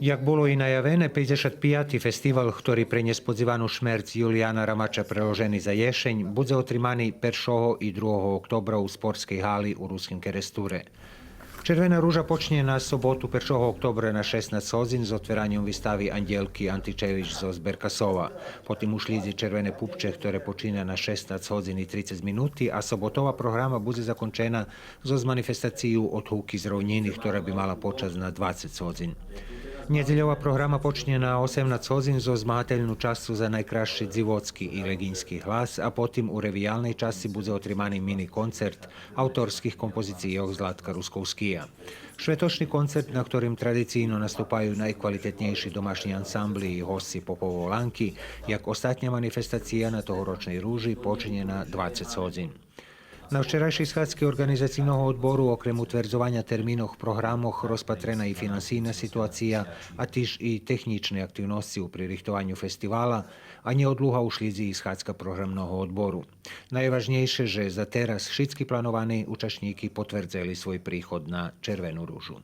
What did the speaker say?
Jak bolo i najavené, 55. festival, ktorý pre nespodzývanú šmerc Julijana Ramača preložený za ješeň, bude otrimaný 1. i 2. oktobra u sportskej hali u Ruskim Keresture. Červena rúža počne na sobotu 1. oktobra na 16 hodín s otveranjem výstavy Andielky Antičevič zo Zberkasova. Potom ušlídzi Červené pupče, ktoré počína na 16 hodín i 30 minúty a sobotová programa bude zakončena zo manifestáciou od Húky z Rovniny, ktorá by mala počas na 20 hodín. Nedeľová programa počne na 18 hodín zo zmahateľnú častu za najkrajší dzivocký i legínský hlas a potom u reviálnej časti bude otrimaný mini koncert autorských kompozícií Zlatka Ruskovskija. Švetočný koncert, na ktorým tradícíno nastúpajú najkvalitetnejší domašní ansambli i hostci Popovo Lanky, jak ostatnia manifestácia na tohoročnej rúži počne na 20 hodín. Na včerajšej schádzke organizacijného odboru okrem utvrdzovania termínov v programoch rozpatrená i finansijna situácia, a tiež i techničné aktivnosti u pririchtovanju festivala, a neodluha ušlídzi i schádzka programného odboru. Najvažnejšie, že za teraz všetky plánovaní účastníky potvrdzili svoj príchod na Červenú rúžu.